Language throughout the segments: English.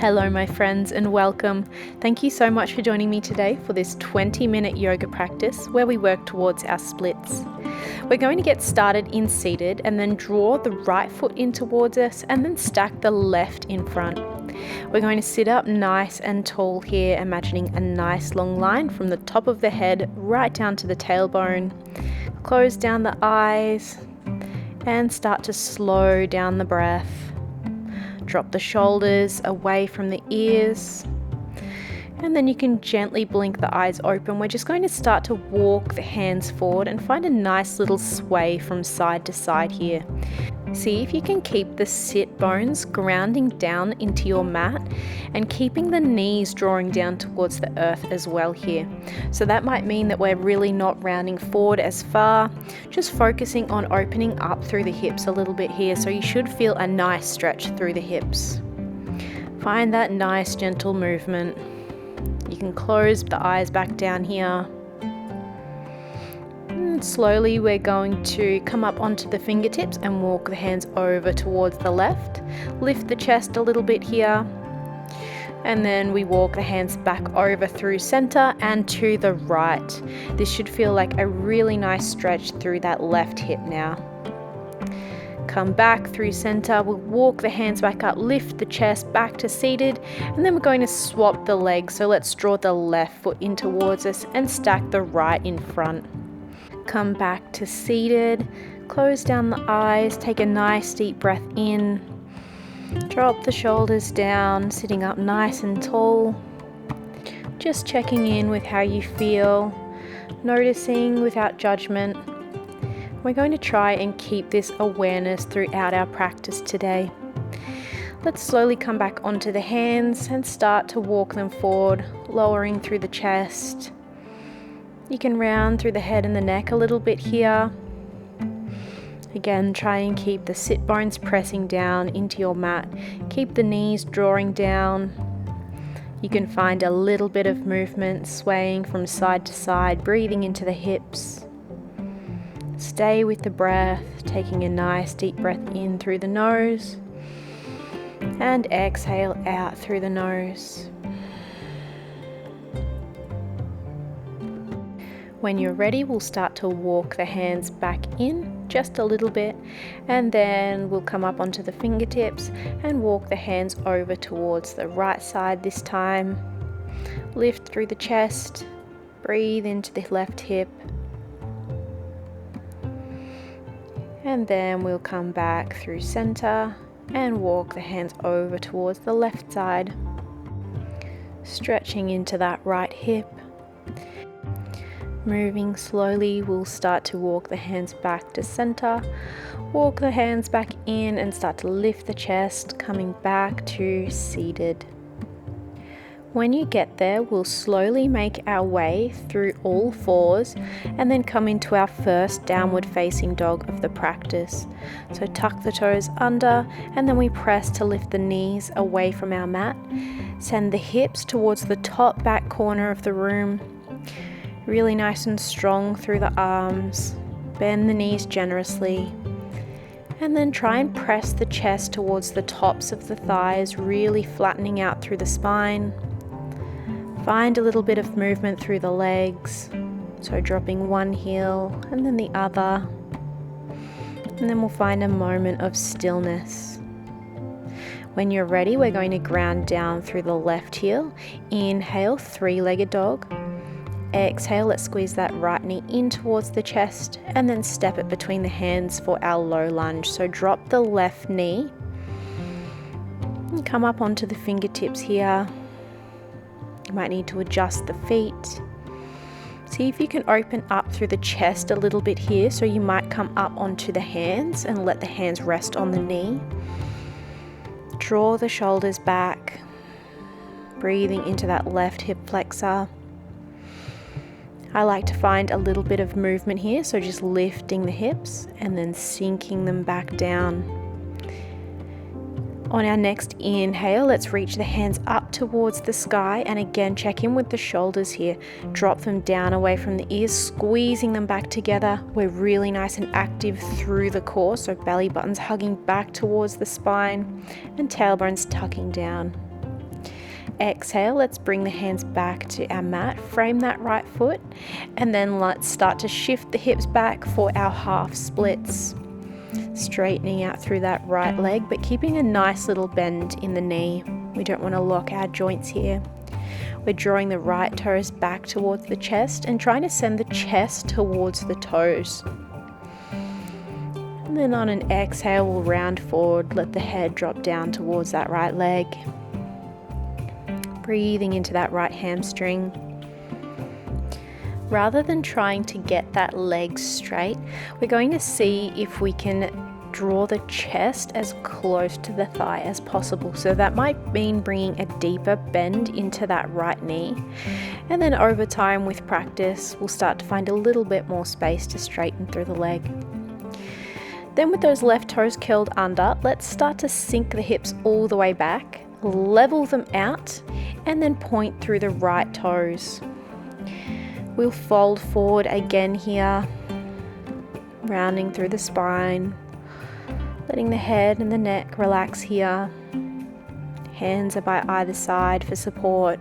Hello my friends and welcome. Thank you so much for joining me today for this 20-minute yoga practice where we work towards our splits. We're going to get started in seated and then draw the right foot in towards us and then stack the left in front. We're going to sit up nice and tall here, imagining a nice long line from the top of the head right down to the tailbone. Close down the eyes and start to slow down the breath. Drop the shoulders away from the ears, and then you can gently blink the eyes open. We're just going to start to walk the hands forward and find a nice little sway from side to side here. See if you can keep the sit bones grounding down into your mat and keeping the knees drawing down towards the earth as well here. So that might mean that we're really not rounding forward as far, just focusing on opening up through the hips a little bit here. So you should feel a nice stretch through the hips. Find that nice gentle movement. You can close the eyes back down here. And slowly we're going to come up onto the fingertips and walk the hands over towards the left. Lift the chest a little bit here. And then we walk the hands back over through center and to the right. This should feel like a really nice stretch through that left hip now. Come back through center, we'll walk the hands back up, lift the chest back to seated, and then we're going to swap the legs. So let's draw the left foot in towards us and stack the right in front. Come back to seated, close down the eyes, take a nice deep breath in, drop the shoulders down, sitting up nice and tall. Just checking in with how you feel, noticing without judgment. We're going to try and keep this awareness throughout our practice today. Let's slowly come back onto the hands and start to walk them forward, lowering through the chest. You can round through the head and the neck a little bit here. Again, try and keep the sit bones pressing down into your mat. Keep the knees drawing down. You can find a little bit of movement, swaying from side to side, breathing into the hips. Stay with the breath, taking a nice deep breath in through the nose and exhale out through the nose. When you're ready, we'll start to walk the hands back in just a little bit, and then we'll come up onto the fingertips and walk the hands over towards the right side this time. Lift through the chest, breathe into the left hip. And then we'll come back through center and walk the hands over towards the left side, stretching into that right hip. Moving slowly, we'll start to walk the hands back to center, walk the hands back in and start to lift the chest, coming back to seated. When you get there, we'll slowly make our way through all fours and then come into our first downward facing dog of the practice. So tuck the toes under and then we press to lift the knees away from our mat. Send the hips towards the top back corner of the room. Really nice and strong through the arms. Bend the knees generously. And then try and press the chest towards the tops of the thighs, really flattening out through the spine. Find a little bit of movement through the legs, so dropping one heel and then the other, and then we'll find a moment of stillness. When you're ready, we're going to ground down through the left heel. Inhale, three-legged dog. Exhale, let's squeeze that right knee in towards the chest and then step it between the hands for our low lunge. So drop the left knee and come up onto the fingertips here. You might need to adjust the feet. See if you can open up through the chest a little bit here. So you might come up onto the hands and let the hands rest on the knee. Draw the shoulders back, breathing into that left hip flexor. I like to find a little bit of movement here, so just lifting the hips and then sinking them back down. On our next inhale, let's reach the hands up towards the sky and again check in with the shoulders here. Drop them down away from the ears, squeezing them back together. We're really nice and active through the core, so belly buttons hugging back towards the spine and tailbones tucking down. Exhale, let's bring the hands back to our mat, frame that right foot, and then let's start to shift the hips back for our half splits. Straightening out through that right leg, but keeping a nice little bend in the knee. We don't want to lock our joints here. We're drawing the right toes back towards the chest and trying to send the chest towards the toes. And then on an exhale, we'll round forward, let the head drop down towards that right leg. Breathing into that right hamstring. Rather than trying to get that leg straight, we're going to see if we can draw the chest as close to the thigh as possible. So that might mean bringing a deeper bend into that right knee. And then over time with practice, we'll start to find a little bit more space to straighten through the leg. Then with those left toes curled under, let's start to sink the hips all the way back, level them out, and then point through the right toes. We'll fold forward again here, rounding through the spine, letting the head and the neck relax here. Hands are by either side for support,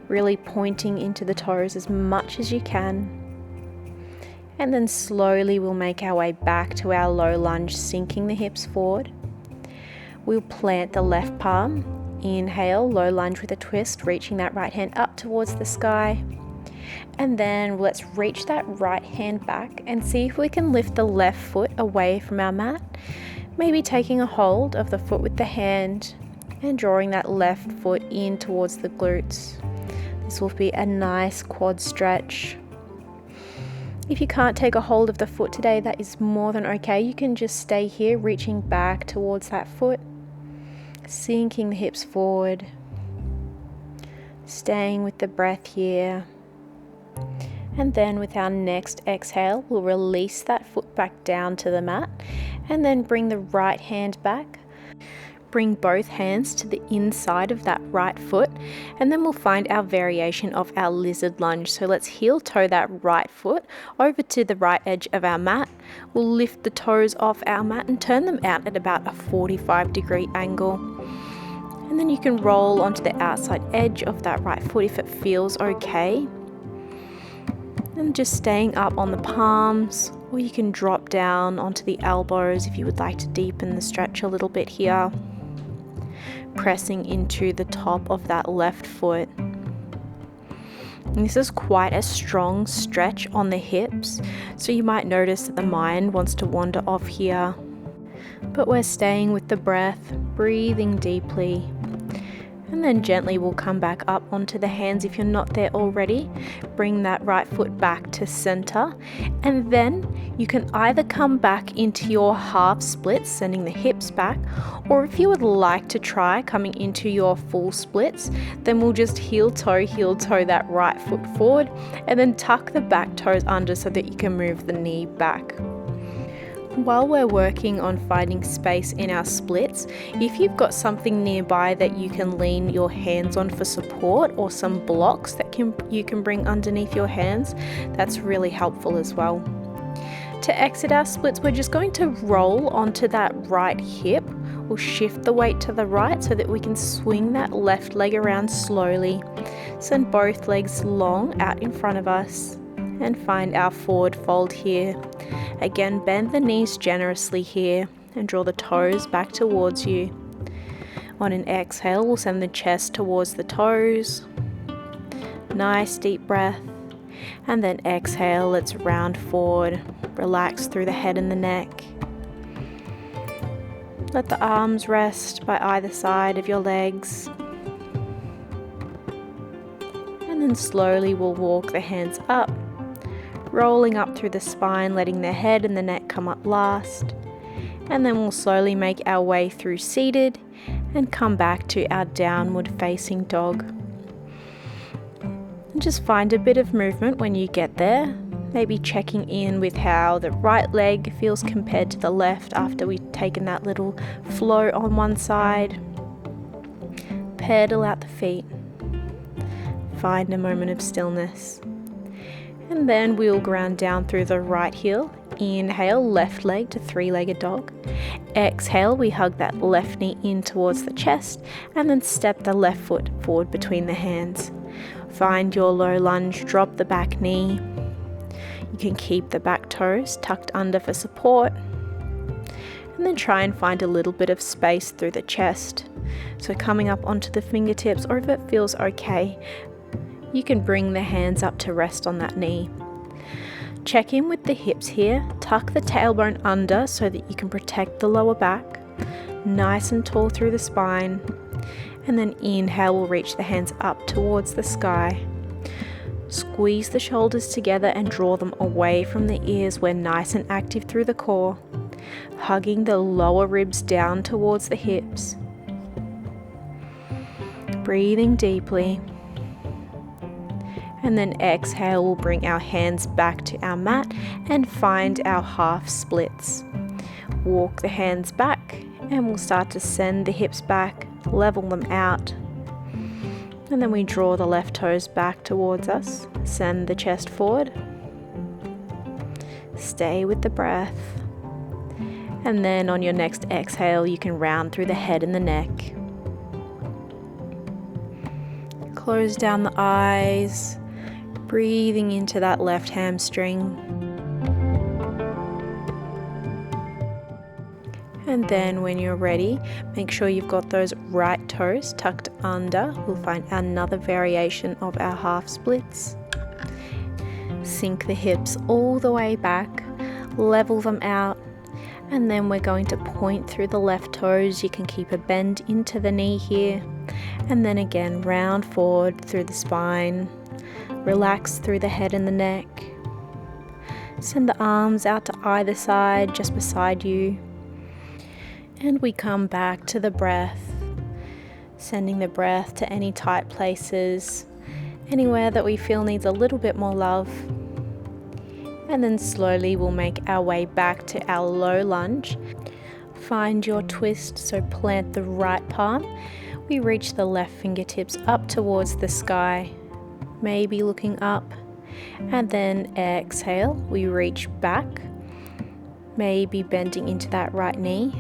really pointing into the toes as much as you can. And then slowly we'll make our way back to our low lunge, sinking the hips forward. We'll plant the left palm, inhale, low lunge with a twist, reaching that right hand up towards the sky. And then let's reach that right hand back and see if we can lift the left foot away from our mat, maybe taking a hold of the foot with the hand and drawing that left foot in towards the glutes. This will be a nice quad stretch. If you can't take a hold of the foot today, that is more than okay. You can just stay here, reaching back towards that foot, sinking the hips forward, staying with the breath here. And then with our next exhale, we'll release that foot back down to the mat and then bring the right hand back. Bring both hands to the inside of that right foot, and then we'll find our variation of our lizard lunge. So let's heel toe that right foot over to the right edge of our mat. We'll lift the toes off our mat and turn them out at about a 45-degree angle. And then you can roll onto the outside edge of that right foot if it feels okay. And just staying up on the palms, or you can drop down onto the elbows if you would like to deepen the stretch a little bit here. Pressing into the top of that left foot. And this is quite a strong stretch on the hips, so you might notice that the mind wants to wander off here. But we're staying with the breath, breathing deeply. And then gently we'll come back up onto the hands if you're not there already. Bring that right foot back to center. And then you can either come back into your half splits, sending the hips back, or if you would like to try coming into your full splits, then we'll just heel toe that right foot forward and then tuck the back toes under so that you can move the knee back. While we're working on finding space in our splits, if you've got something nearby that you can lean your hands on for support, or some blocks that you can bring underneath your hands, that's really helpful as well. To exit our splits, we're just going to roll onto that right hip. We'll shift the weight to the right so that we can swing that left leg around slowly. Send both legs long out in front of us and find our forward fold here. Again, bend the knees generously here and draw the toes back towards you. On an exhale, we'll send the chest towards the toes. Nice deep breath. And then exhale, let's round forward. Relax through the head and the neck. Let the arms rest by either side of your legs. And then slowly we'll walk the hands up, rolling up through the spine, letting the head and the neck come up last. And then we'll slowly make our way through seated and come back to our downward facing dog. And just find a bit of movement when you get there, maybe checking in with how the right leg feels compared to the left after we've taken that little flow on one side. Pedal out the feet. Find a moment of stillness. And then we'll ground down through the right heel, inhale, left leg to three-legged dog. Exhale, we hug that left knee in towards the chest and then step the left foot forward between the hands. Find your low lunge, drop the back knee. You can keep the back toes tucked under for support. And then try and find a little bit of space through the chest. So coming up onto the fingertips, or if it feels okay, you can bring the hands up to rest on that knee. Check in with the hips here. Tuck the tailbone under so that you can protect the lower back. Nice and tall through the spine. And then inhale, we'll reach the hands up towards the sky. Squeeze the shoulders together and draw them away from the ears. We're nice and active through the core. Hugging the lower ribs down towards the hips. Breathing deeply. And then exhale, we'll bring our hands back to our mat and find our half splits. Walk the hands back and we'll start to send the hips back, level them out. And then we draw the left toes back towards us. Send the chest forward. Stay with the breath. And then on your next exhale, you can round through the head and the neck. Close down the eyes. Breathing into that left hamstring. And then when you're ready, make sure you've got those right toes tucked under. We'll find another variation of our half splits. Sink the hips all the way back, level them out, and then we're going to point through the left toes. You can keep a bend into the knee here, and then again round forward through the spine. Relax through the head and the neck. Send the arms out to either side, just beside you. And we come back to the breath, sending the breath to any tight places, anywhere that we feel needs a little bit more love. And then slowly we'll make our way back to our low lunge. Find your twist, so plant the right palm. We reach the left fingertips up towards the sky, maybe looking up. And then exhale, we reach back, maybe bending into that right knee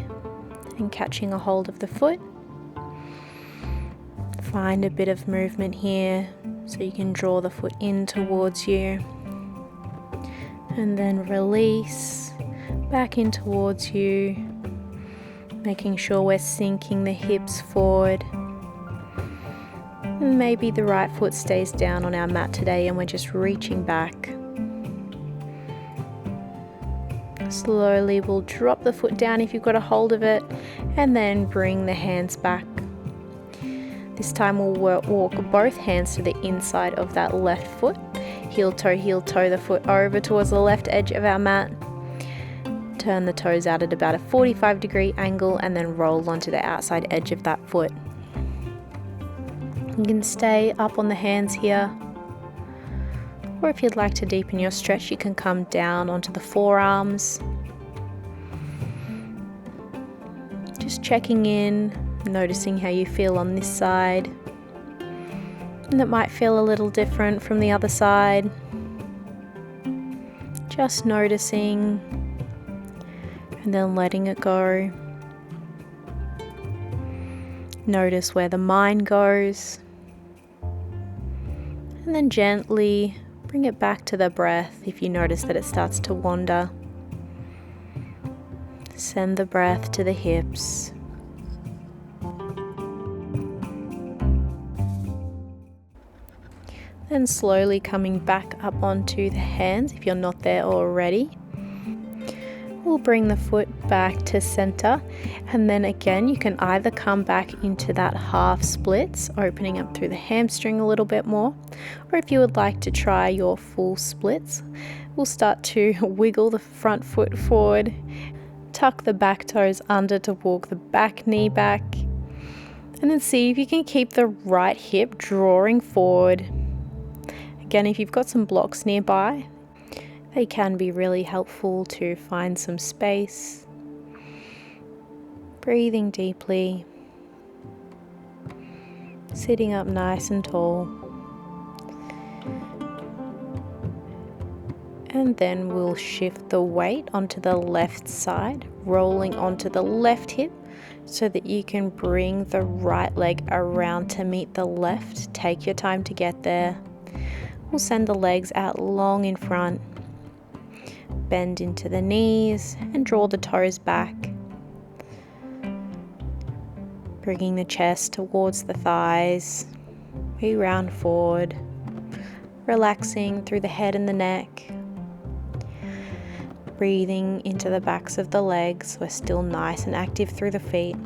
and catching a hold of the foot. Find a bit of movement here so you can draw the foot in towards you. And then release back in towards you, making sure we're sinking the hips forward. And maybe the right foot stays down on our mat today and we're just reaching back. Slowly we'll drop the foot down if you've got a hold of it, and then bring the hands back. This time we'll walk both hands to the inside of that left foot. Heel toe the foot over towards the left edge of our mat. Turn the toes out at about a 45-degree angle and then roll onto the outside edge of that foot. You can stay up on the hands here, or if you'd like to deepen your stretch, you can come down onto the forearms. Just checking in, noticing how you feel on this side. And it might feel a little different from the other side. Just noticing and then letting it go. Notice where the mind goes. And then gently bring it back to the breath if you notice that it starts to wander. Send the breath to the hips. Then slowly coming back up onto the hands if you're not there already. We'll bring the foot back to center, and then again you can either come back into that half splits, opening up through the hamstring a little bit more, or if you would like to try your full splits, we'll start to wiggle the front foot forward, tuck the back toes under to walk the back knee back, and then see if you can keep the right hip drawing forward. Again, if you've got some blocks nearby, they can be really helpful to find some space. Breathing deeply. Sitting up nice and tall. And then we'll shift the weight onto the left side, rolling onto the left hip so that you can bring the right leg around to meet the left. Take your time to get there. We'll send the legs out long in front. Bend into the knees and draw the toes back. Bringing the chest towards the thighs. We round forward, relaxing through the head and the neck. Breathing into the backs of the legs. We're still nice and active through the feet.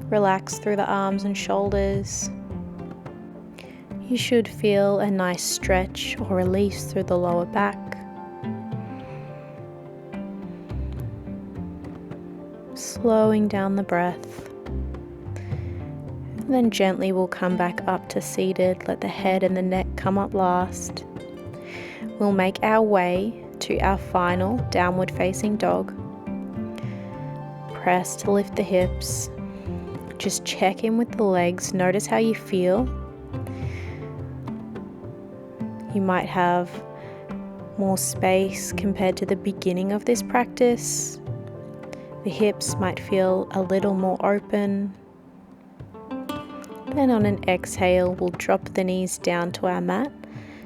Relax through the arms and shoulders. You should feel a nice stretch or release through the lower back. Slowing down the breath. And then gently we'll come back up to seated. Let the head and the neck come up last. We'll make our way to our final downward facing dog. Press to lift the hips. Just check in with the legs. Notice how you feel. You might have more space compared to the beginning of this practice. The hips might feel a little more open. Then on an exhale, we'll drop the knees down to our mat.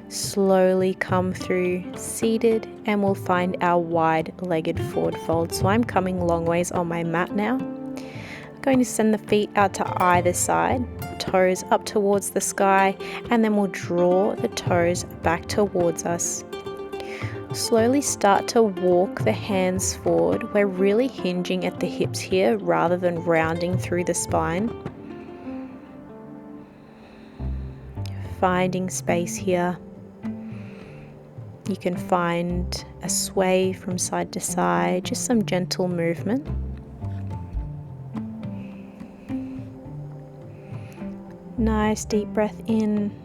Slowly come through seated and we'll find our wide-legged forward fold. So I'm coming long ways on my mat now. I'm going to send the feet out to either side, toes up towards the sky, and then we'll draw the toes back towards us. Slowly start to walk the hands forward. We're really hinging at the hips here rather than rounding through the spine. Finding space here. You can find a sway from side to side, just some gentle movement. Nice deep breath in.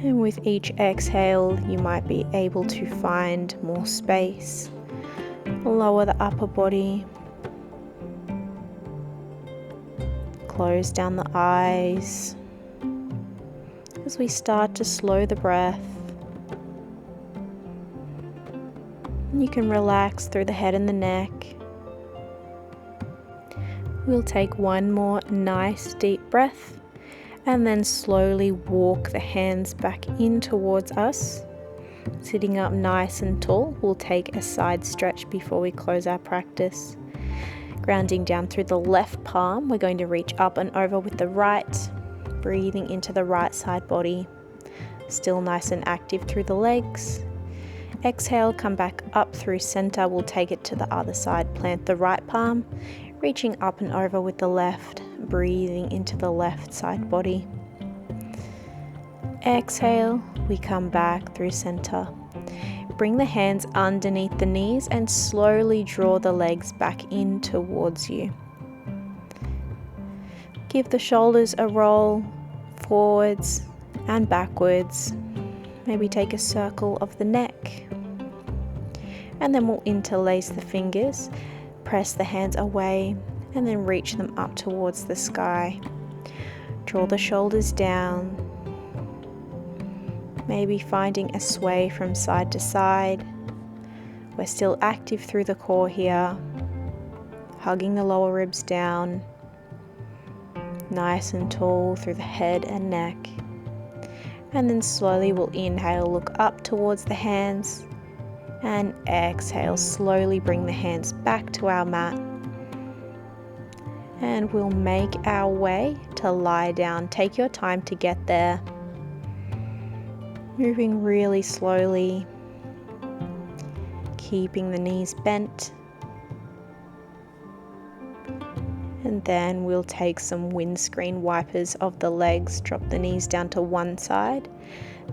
And with each exhale, you might be able to find more space. Lower the upper body. Close down the eyes. As we start to slow the breath, you can relax through the head and the neck. We'll take one more nice deep breath and then slowly walk the hands back in towards us. Sitting up nice and tall, we'll take a side stretch before we close our practice. Grounding down through the left palm, we're going to reach up and over with the right, breathing into the right side body. Still nice and active through the legs. Exhale, come back up through center. We'll take it to the other side. Plant the right palm, reaching up and over with the left, breathing into the left side body. Exhale, we come back through center. Bring the hands underneath the knees and slowly draw the legs back in towards you. Give the shoulders a roll forwards and backwards. Maybe take a circle of the neck. And then we'll interlace the fingers, press the hands away, and then reach them up towards the sky. Draw the shoulders down. Maybe finding a sway from side to side. We're still active through the core here. Hugging the lower ribs down. Nice and tall through the head and neck. And then slowly we'll inhale, look up towards the hands. And exhale, slowly bring the hands back to our mat. And we'll make our way to lie down. Take your time to get there. Moving really slowly. Keeping the knees bent. And then we'll take some windscreen wipers of the legs. Drop the knees down to one side,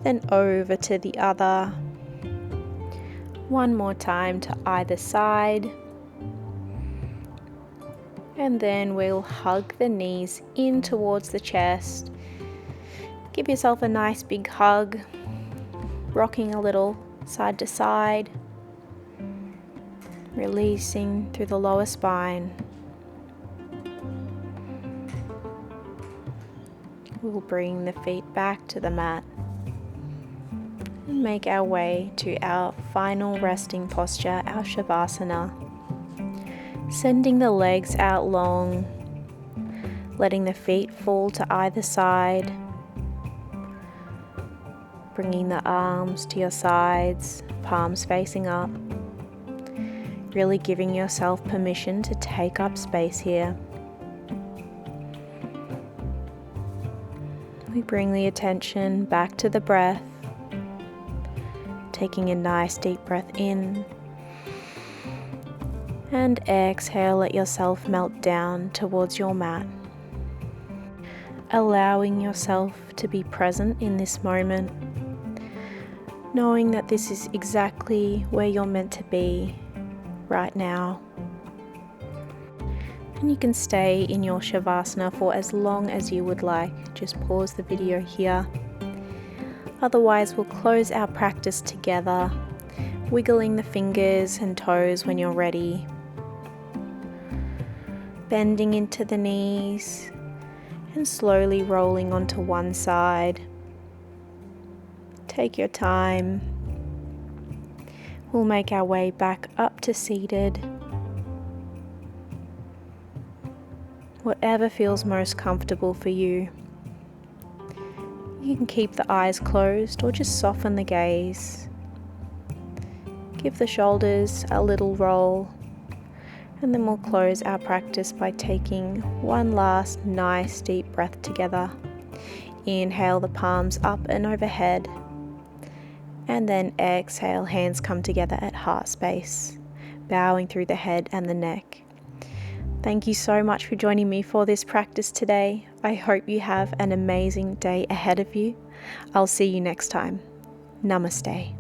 then over to the other. One more time to either side. And then we'll hug the knees in towards the chest. Give yourself a nice big hug, rocking a little side to side, releasing through the lower spine. We'll bring the feet back to the mat. And and make our way to our final resting posture, our Shavasana. Sending the legs out long, letting the feet fall to either side, bringing the arms to your sides, palms facing up, really giving yourself permission to take up space here. We bring the attention back to the breath, taking a nice deep breath in, and exhale, let yourself melt down towards your mat. Allowing yourself to be present in this moment, knowing that this is exactly where you're meant to be right now. And you can stay in your Shavasana for as long as you would like. Just pause the video here. Otherwise, we'll close our practice together, wiggling the fingers and toes when you're ready. Bending into the knees and slowly rolling onto one side. Take your time. We'll make our way back up to seated. Whatever feels most comfortable for you. You can keep the eyes closed or just soften the gaze. Give the shoulders a little roll, and then we'll close our practice by taking one last nice deep breath together. Inhale the palms up and overhead, and then exhale, hands come together at heart space, bowing through the head and the neck. Thank you so much for joining me for this practice today. I hope you have an amazing day ahead of you. I'll see you next time. Namaste.